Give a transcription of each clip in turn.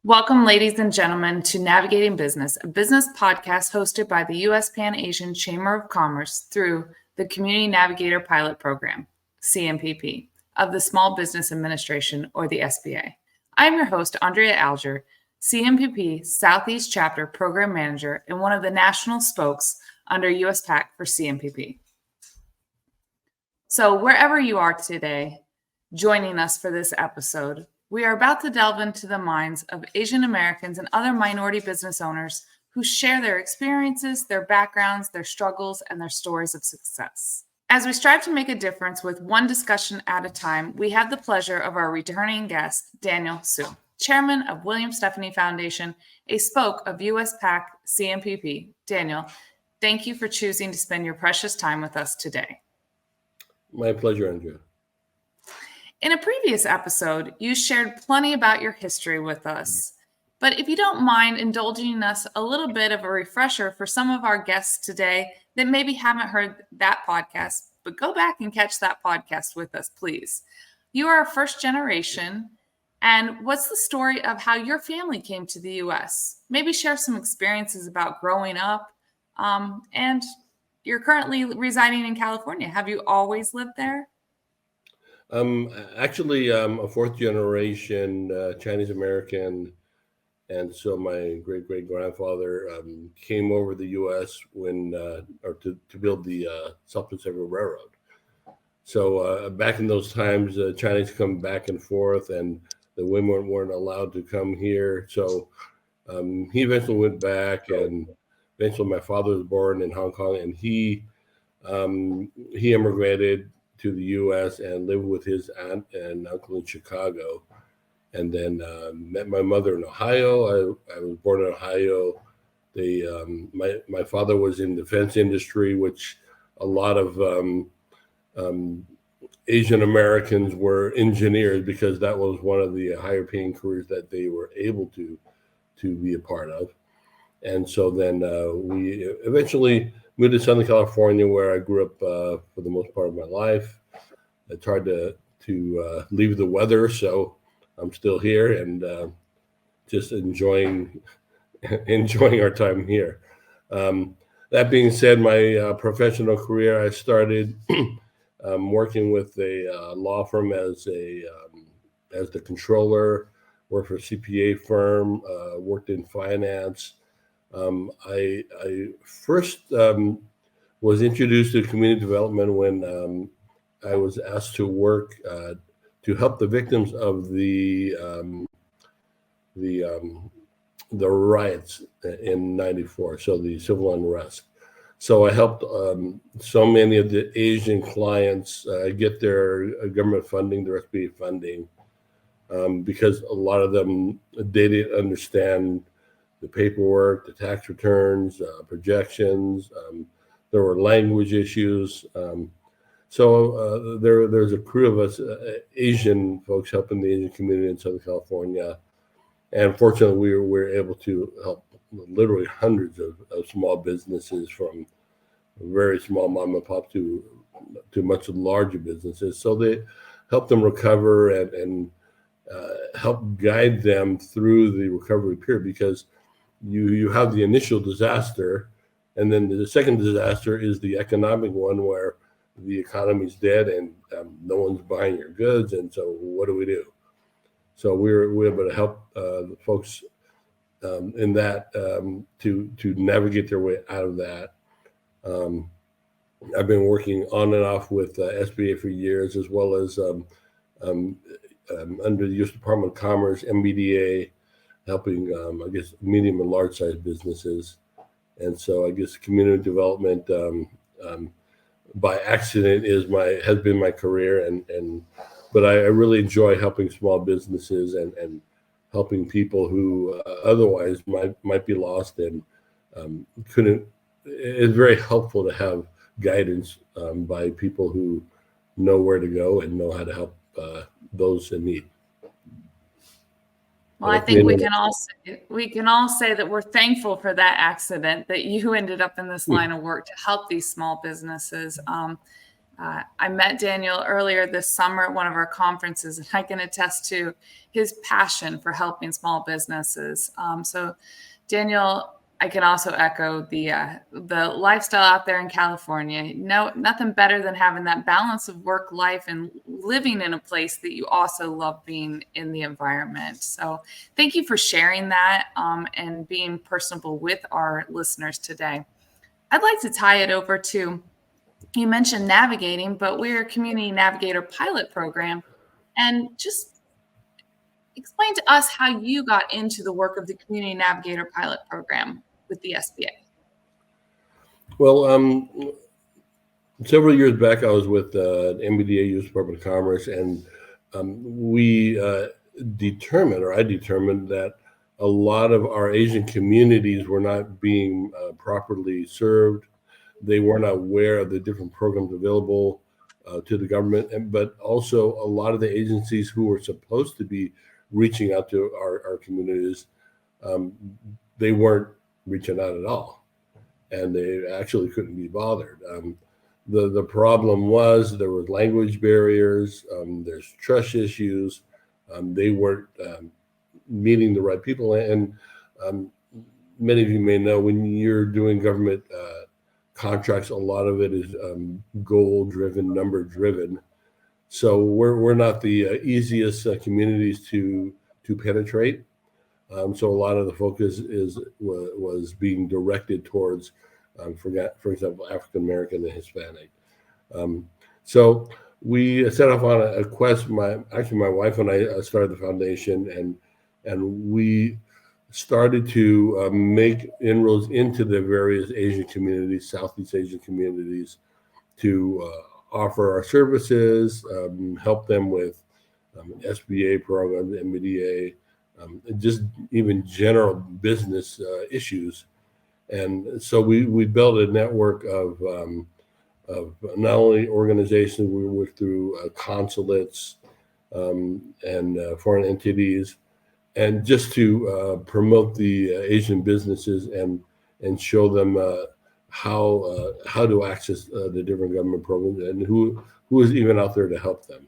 Welcome, ladies and gentlemen, to Navigating Business, a business podcast hosted by the U.S. Pan-Asian Chamber of Commerce through the Community Navigator Pilot Program, CMPP, of the Small Business Administration, or the SBA. I'm your host, Andrea Alger, CMPP Southeast Chapter Program Manager and one of the national spokes under U.S. PAC for CMPP. So wherever you are today, joining us for this episode, we are about to delve into the minds of Asian Americans and other minority business owners who share their experiences, their backgrounds, their struggles, and their stories of success. As we strive to make a difference with one discussion at a time, we have the pleasure of our returning guest, Daniel Su, Chairman of William Stephanie Foundation, a spoke of US PAC CMPP. Daniel, thank you for choosing to spend your precious time with us today. My pleasure, Andrea. In a previous episode, you shared plenty about your history with us. But if you don't mind indulging us a little bit of a refresher for some of our guests today that maybe haven't heard that podcast, but go back and catch that podcast with us, please. You are a first generation. And what's the story of how your family came to the U.S.? Maybe share some experiences about growing up. And you're currently residing in California. Have you always lived there? Actually, a fourth generation Chinese American, and so my great grandfather came over the U.S. to build the South Pacific Railroad. So back in those times, Chinese come back and forth, and the women weren't allowed to come here. So he eventually went back, and eventually my father was born in Hong Kong, and he immigrated to the U.S. and lived with his aunt and uncle in Chicago, and then met my mother in Ohio. I was born in Ohio. My father was in the defense industry, which a lot of Asian Americans were engineers because that was one of the higher paying careers that they were able to be a part of. And so then we eventually moved to Southern California, where I grew up for the most part of my life. It's hard to leave the weather, so I'm still here and just enjoying our time here. That being said, my professional career, I started working with a law firm as the controller, worked for a CPA firm, worked in finance. I first was introduced to community development when I was asked to work to help the victims of the riots in '94, so the civil unrest. So I helped so many of the Asian clients get their government funding, their SBA funding, because a lot of them, they didn't understand the paperwork, the tax returns, projections. There were language issues. So there's a crew of us, Asian folks, helping the Asian community in Southern California. And fortunately, we were able to help literally hundreds of small businesses, from very small mom and pop to much larger businesses. So they help them recover and help guide them through the recovery period, because you have the initial disaster, and then the second disaster is the economic one, where the economy's dead and no one's buying your goods, and so what do we do? So we're able to help the folks in that to navigate their way out of that. I've been working on and off with SBA for years, as well as under the U.S. Department of Commerce, MBDA, helping, I guess, medium and large size businesses. And so I guess community development by accident has been my career, but I really enjoy helping small businesses and helping people who otherwise might be lost and couldn't. It's very helpful to have guidance by people who know where to go and know how to help those in need. Well, I think we can all say that we're thankful for that accident, that you ended up in this line of work to help these small businesses. I met Daniel earlier this summer at one of our conferences, and I can attest to his passion for helping small businesses. So, Daniel, I can also echo the lifestyle out there in California. No, nothing better than having that balance of work life and living in a place that you also love being in the environment. So, thank you for sharing that and being personable with our listeners today. I'd like to tie it over to, you mentioned navigating, but we're a community navigator pilot program. And just explain to us how you got into the work of the community navigator pilot program with the SBA. Well, several years back, I was with MBDA, U.S. Department of Commerce, and we I determined that a lot of our Asian communities were not being properly served. They weren't aware of the different programs available to the government, but also a lot of the agencies who were supposed to be reaching out to our communities, um, they weren't reaching out at all, and they actually couldn't be bothered. The problem was there were language barriers. There's trust issues. They weren't meeting the right people, and um, many of you may know when you're doing government contracts, a lot of it is goal driven, number driven. So we're not the easiest communities to penetrate. So a lot of the focus was being directed towards, for example, African American and Hispanic. Um, so we set off on a quest. My wife and I started the foundation, and we started to make inroads into the various Asian communities, Southeast Asian communities, to offer our services, help them with SBA programs, MBDA, just even general business issues. And so we built a network of not only organizations, we work through consulates and foreign entities, and just to promote the Asian businesses and show them how to access the different government programs and who is even out there to help them.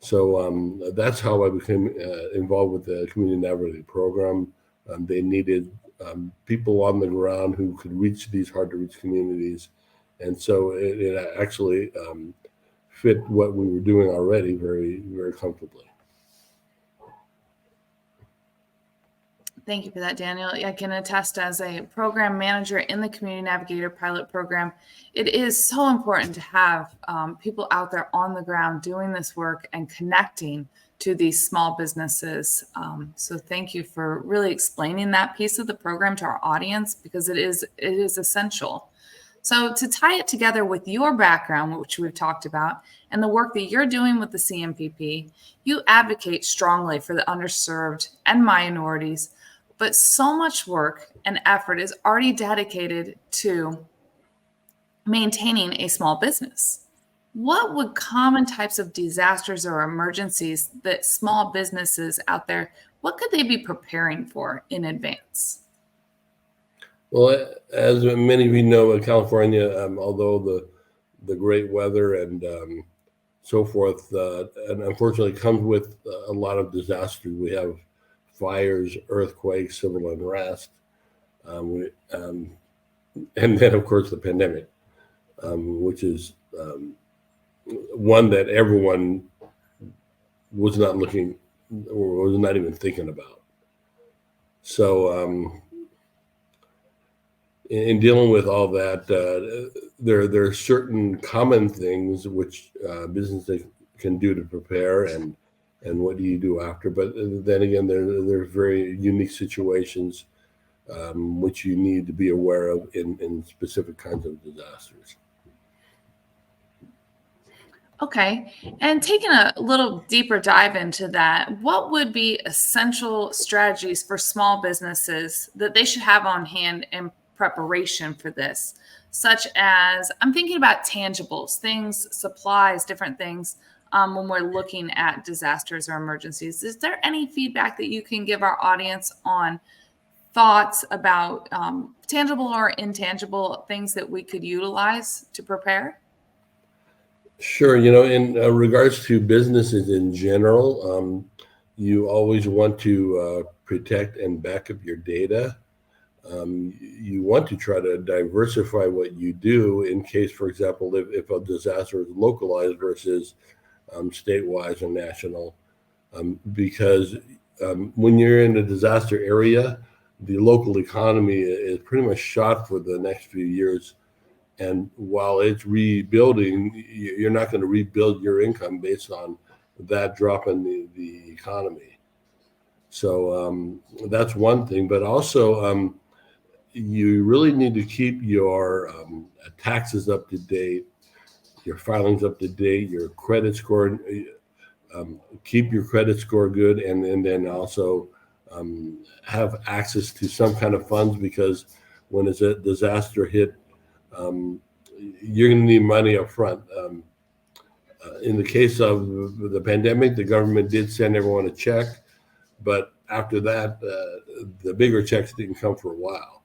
So that's how I became involved with the Community Navigator program. They needed people on the ground who could reach these hard to reach communities, and so it actually fit what we were doing already very, very comfortably. Thank you for that, Daniel. I can attest as a program manager in the Community Navigator pilot program, it is so important to have people out there on the ground doing this work and connecting to these small businesses. So thank you for really explaining that piece of the program to our audience, because it is essential. So to tie it together with your background, which we've talked about, and the work that you're doing with the CMPP, you advocate strongly for the underserved and minorities, but so much work and effort is already dedicated to maintaining a small business. What would common types of disasters or emergencies that small businesses out there, what could they be preparing for in advance? Well, as many of you know, California, although the great weather and so forth, and unfortunately comes with a lot of disasters. We have fires, earthquakes, civil unrest, and then of course the pandemic, which is one that everyone was not looking or was not even thinking about. So in dealing with all that, there are certain common things which businesses can do to prepare, and what do you do after. But then again, there are very unique situations which you need to be aware of in specific kinds of disasters. Okay. And taking a little deeper dive into that, what would be essential strategies for small businesses that they should have on hand in preparation for this? Such as, I'm thinking about tangibles, things, supplies, different things when we're looking at disasters or emergencies. Is there any feedback that you can give our audience on thoughts about tangible or intangible things that we could utilize to prepare? Sure. In regards to businesses in general, you always want to protect and back up your data. You want to try to diversify what you do in case, for example, if a disaster is localized versus statewide or national, because when you're in a disaster area, the local economy is pretty much shot for the next few years. And while it's rebuilding, you're not going to rebuild your income based on that drop in the economy. So that's one thing. But also, you really need to keep your taxes up to date, your filings up to date, your credit score. Keep your credit score good, and then also have access to some kind of funds, because when it's a disaster hit, um, you're going to need money up front. In the case of the pandemic, the government did send everyone a check, but after that, the bigger checks didn't come for a while.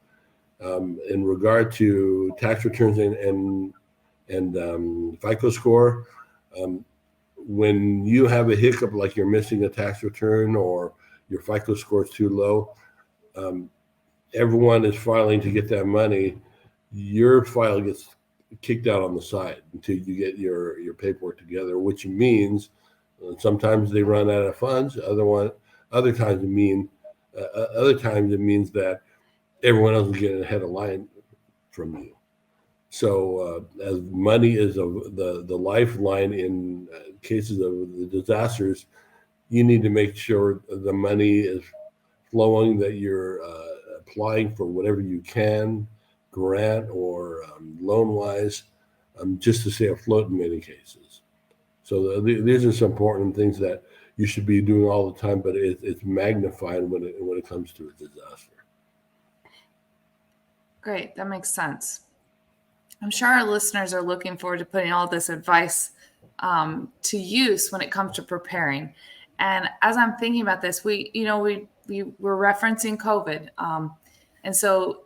In regard to tax returns and FICO score, um, when you have a hiccup like you're missing a tax return or your FICO score is too low, um, everyone is filing to get that money. Your file gets kicked out on the side until you get your paperwork together, which means sometimes they run out of funds. Other times it means that everyone else is getting ahead of line from you. So, as money is the lifeline in cases of the disasters, you need to make sure the money is flowing, that you're applying for whatever you can, grant or loan wise, just to stay afloat in many cases. So, these are some important things that you should be doing all the time, but it's magnified when it comes to a disaster. Great, that makes sense. I'm sure our listeners are looking forward to putting all this advice to use when it comes to preparing. And as I'm thinking about this, we were referencing COVID, and so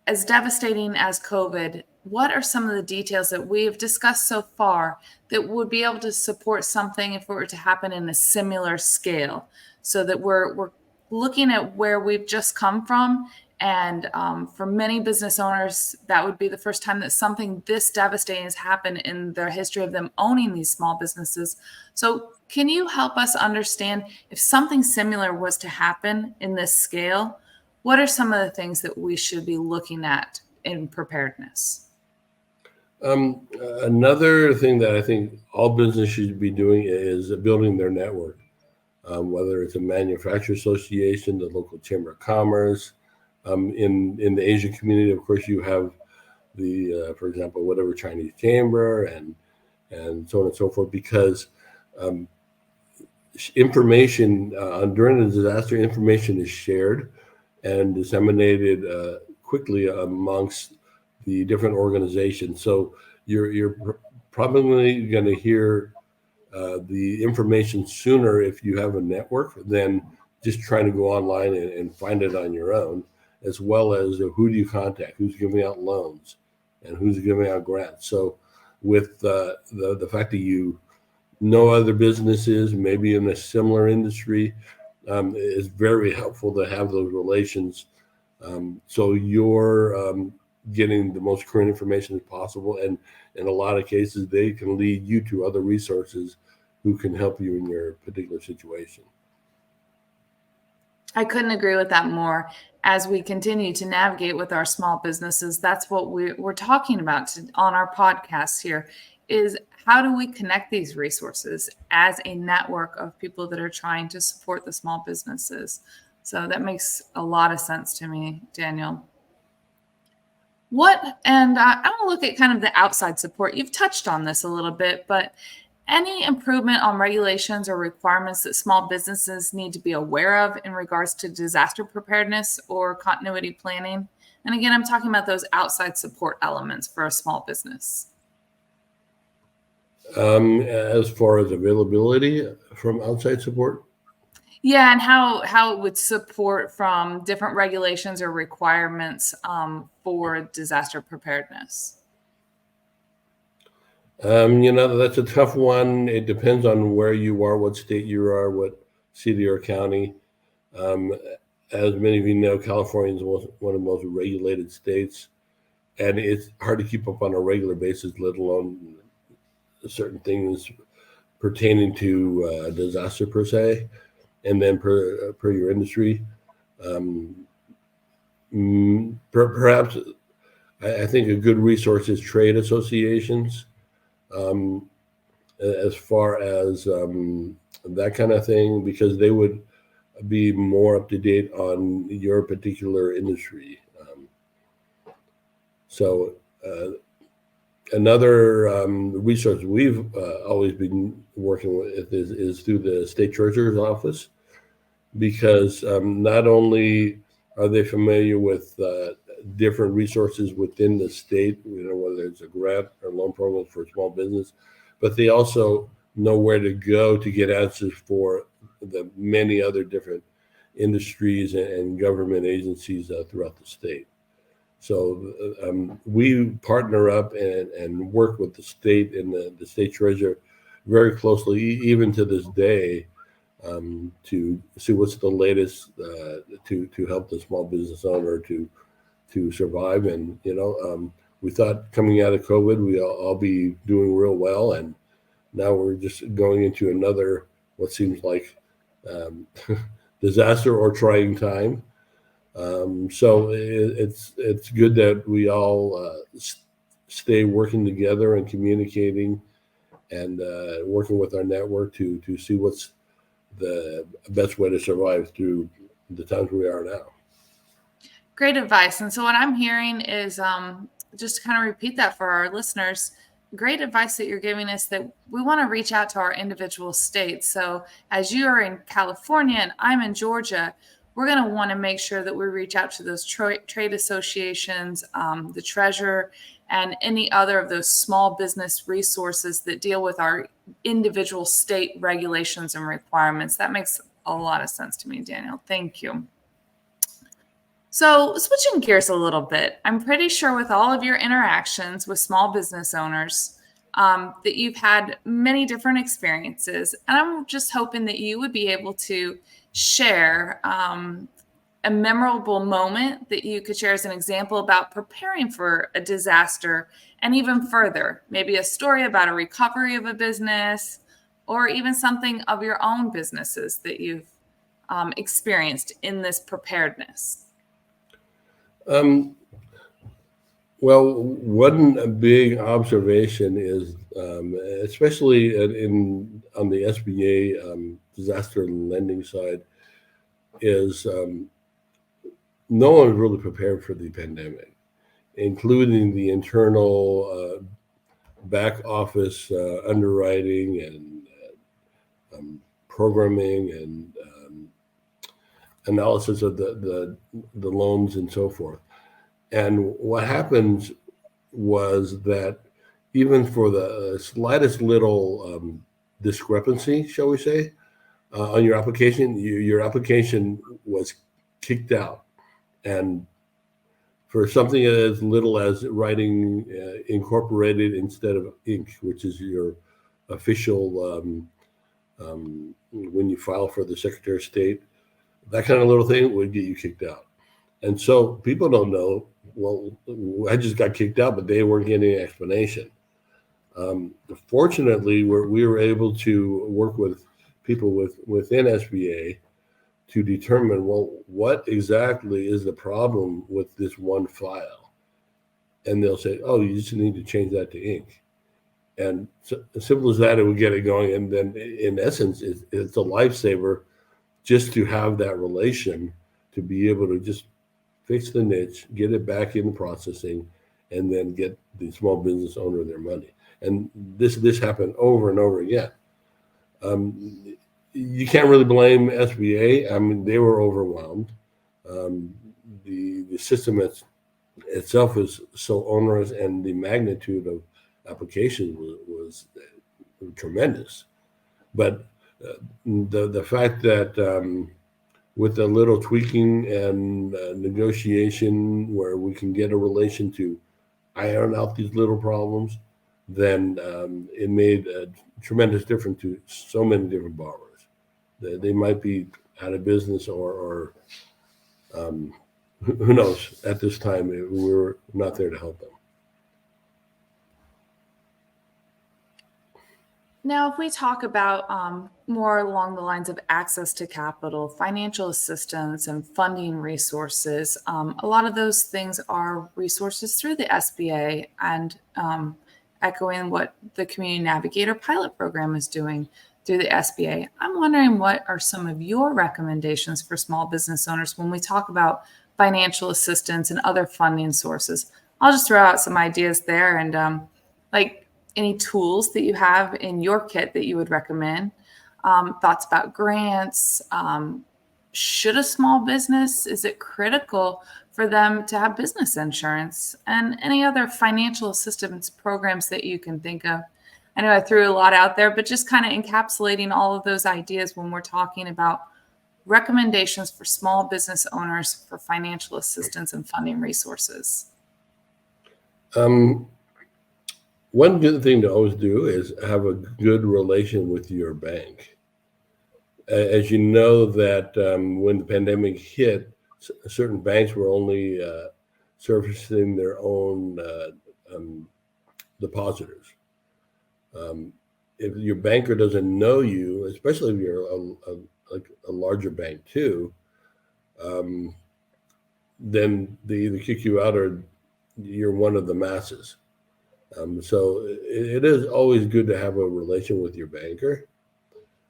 as devastating as COVID, what are some of the details that we have discussed so far that would be able to support something if it were to happen in a similar scale, so that we're looking at where we've just come from. And for many business owners, that would be the first time that something this devastating has happened in their history of them owning these small businesses. So, can you help us understand if something similar was to happen in this scale? What are some of the things that we should be looking at in preparedness? Another thing that I think all business should be doing is building their network, whether it's a manufacturer association, the local chamber of commerce. In the Asian community, of course, you have for example, whatever Chinese chamber and so on and so forth, because um, information during a disaster, information is shared and disseminated quickly amongst the different organizations. So you're probably going to hear the information sooner if you have a network than just trying to go online and find it on your own, as well as who do you contact, who's giving out loans, and who's giving out grants. So with the fact that you know other businesses, maybe in a similar industry, is very helpful to have those relations. So you're getting the most current information as possible, and in a lot of cases, they can lead you to other resources who can help you in your particular situation. I couldn't agree with that more. As we continue to navigate with our small businesses, that's what we're talking about on our podcast here, is how do we connect these resources as a network of people that are trying to support the small businesses? So that makes a lot of sense to me, Daniel. I want to look at kind of the outside support. You've touched on this a little bit, but any improvement on regulations or requirements that small businesses need to be aware of in regards to disaster preparedness or continuity planning? And again, I'm talking about those outside support elements for a small business. As far as availability from outside support, Yeah, and how it would support from different regulations or requirements for disaster preparedness. That's a tough one. It depends on where you are, what state you are, what city or county. Um, as many of you know, California is one of the most regulated states, and it's hard to keep up on a regular basis, let alone certain things pertaining to disaster per se, and then per your industry. Um, Perhaps I think a good resource is trade associations. Um, as far as that kind of thing, because they would be more up to date on your particular industry. So another resource we've always been working with is through the state treasurer's office, because not only are they familiar with different resources within the state, whether it's a grant or loan program for small business, but they also know where to go to get answers for the many other different industries and government agencies throughout the state. So we partner up and work with the state and the state treasurer very closely, even to this day, to see what's the latest to help the small business owner to survive. And we thought coming out of COVID, we all be doing real well, and now we're just going into another what seems like um, disaster or trying time. So it's good that we all stay working together and communicating and working with our network to see what's the best way to survive through the times we are now. Great advice. And so what I'm hearing is just to kind of repeat that for our listeners. Great advice that you're giving us, that we want to reach out to our individual states. So as you are in California and I'm in Georgia, we're going to want to make sure that we reach out to those trade associations, the treasurer, and any other of those small business resources that deal with our individual state regulations and requirements. That makes a lot of sense to me, Daniel. Thank you. So, switching gears a little bit, I'm pretty sure with all of your interactions with small business owners that you've had many different experiences. And I'm just hoping that you would be able to share a memorable moment that you could share as an example about preparing for a disaster, and even further, maybe a story about a recovery of a business, or even something of your own businesses that you've experienced in this preparedness. Um, well, one big observation is, especially on the SBA disaster lending side, is no one was really prepared for the pandemic, including the internal back office underwriting and programming and analysis of the loans and so forth. And what happens was that even for the slightest little discrepancy, shall we say, on your application, your application was kicked out. And for something as little as writing incorporated instead of Inc., which is your official when you file for the Secretary of State, that kind of little thing would get you kicked out. And so people don't know, well, I just got kicked out, but they weren't getting an explanation. Fortunately, we were able to work with people within SBA to determine, well, what exactly is the problem with this one file? And they'll say, oh, you just need to change that to Inc. And so, as simple as that, it would get it going. And then in essence, it's a lifesaver just to have that relation, to be able to just fix the niche, get it back in processing, and then get the small business owner their money. And this happened over and over again. You can't really blame SBA. I mean, they were overwhelmed. The system itself is so onerous, and the magnitude of applications was tremendous. But the fact that with a little tweaking and negotiation, where we can get a relation to iron out these little problems, then it made a tremendous difference to so many different borrowers. They might be out of business or who knows, at this time, we were not there to help them. Now, if we talk about more along the lines of access to capital, financial assistance, and funding resources, a lot of those things are resources through the SBA, and echoing what the Community Navigator pilot program is doing through the SBA. I'm wondering, what are some of your recommendations for small business owners when we talk about financial assistance and other funding sources? I'll just throw out some ideas there, and like any tools that you have in your kit that you would recommend, thoughts about grants. Should a small business, is it critical for them to have business insurance, and any other financial assistance programs that you can think of? I know I threw a lot out there, but just kind of encapsulating all of those ideas when we're talking about recommendations for small business owners for financial assistance and funding resources. One good thing to always do is have a good relation with your bank. As you know, that when the pandemic hit, certain banks were only servicing their own depositors. If your banker doesn't know you, especially if you're a larger bank too, then they either kick you out or you're one of the masses. So it is always good to have a relation with your banker.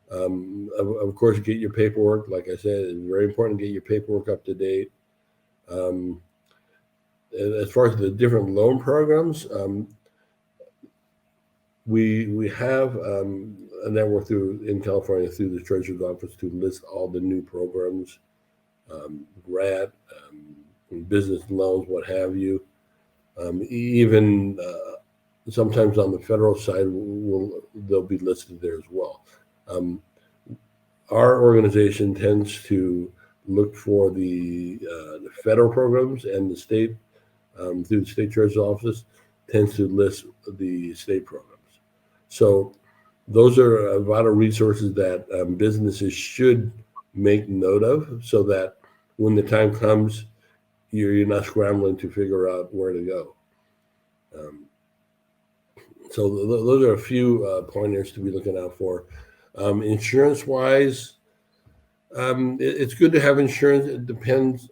Of course, get your paperwork. Like I said, it's very important to get your paperwork up to date. As far as the different loan programs, we have a network in California through the Treasurer's Office to list all the new programs, GRAT, business loans, what have you. Even sometimes on the federal side, they'll be listed there as well. Our organization tends to look for the federal programs, and the state, through the state treasurer's office, tends to list the state programs. So those are a lot of resources that businesses should make note of, so that when the time comes, you're not scrambling to figure out where to go. So those are a few pointers to be looking out for. Insurance-wise, it's good to have insurance. It depends.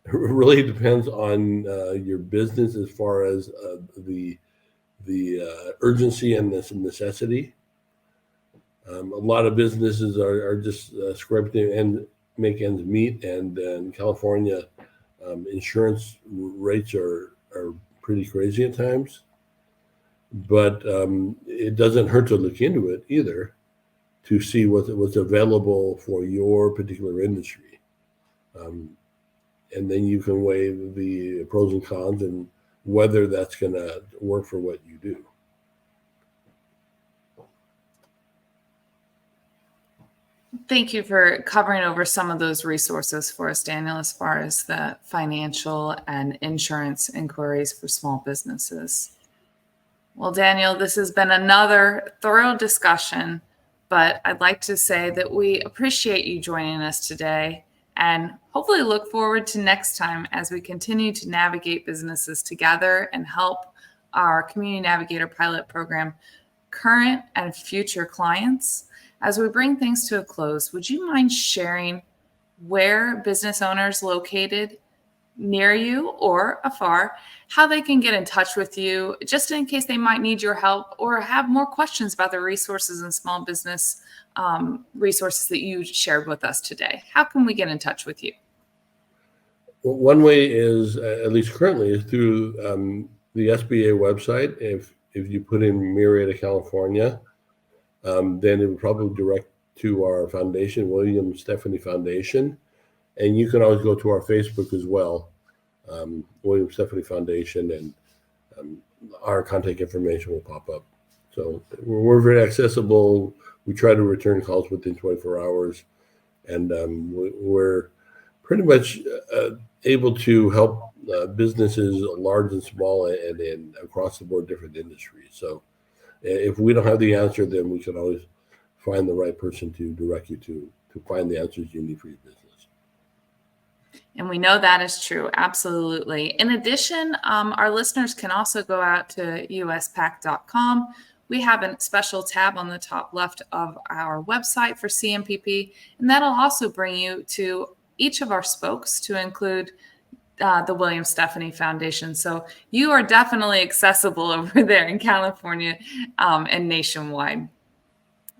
Really depends on your business as far as the urgency and the necessity. A lot of businesses are just scraping and make ends meet, and in California, insurance rates are pretty crazy at times. But it doesn't hurt to look into it either, to see what's available for your particular industry. And then you can weigh the pros and cons and whether that's going to work for what you do. Thank you for covering over some of those resources for us, Daniel, as far as the financial and insurance inquiries for small businesses. Well, Daniel, this has been another thorough discussion, but I'd like to say that we appreciate you joining us today, and hopefully look forward to next time as we continue to navigate businesses together and help our Community Navigator pilot program current and future clients. As we bring things to a close, would you mind sharing where business owners located near you or afar, how they can get in touch with you, just in case they might need your help or have more questions about the resources and small business resources that you shared with us today? How can we get in touch with you? Well, one way is, at least currently, is through the SBA website. If you put in Murrieta, California, then it would probably direct to our foundation, William Stephanie Foundation. And you can always go to our Facebook as well, William Stephanie Foundation, and our contact information will pop up. So we're very accessible. We try to return calls within 24 hours, and we're pretty much able to help businesses large and small and across the board different industries. So if we don't have the answer, then we can always find the right person to direct you to find the answers you need for your business. And we know that is true. Absolutely. In addition, our listeners can also go out to uspac.com. We have a special tab on the top left of our website for CMPP, and that'll also bring you to each of our spokes, to include the William Stephanie Foundation. So you are definitely accessible over there in California and nationwide.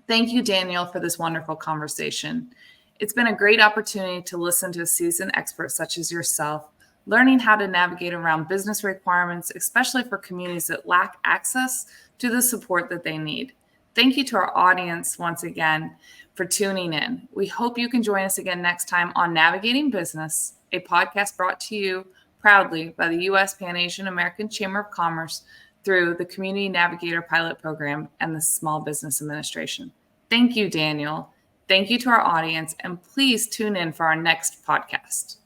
Thank you, Daniel, for this wonderful conversation. It's been a great opportunity to listen to a seasoned expert such as yourself, learning how to navigate around business requirements, especially for communities that lack access to the support that they need. Thank you to our audience once again for tuning in. We hope you can join us again next time on Navigating Business, a podcast brought to you proudly by the U.S. Pan-Asian American Chamber of Commerce through the Community Navigator Pilot Program and the Small Business Administration. Thank you, Daniel. Thank you to our audience, and please tune in for our next podcast.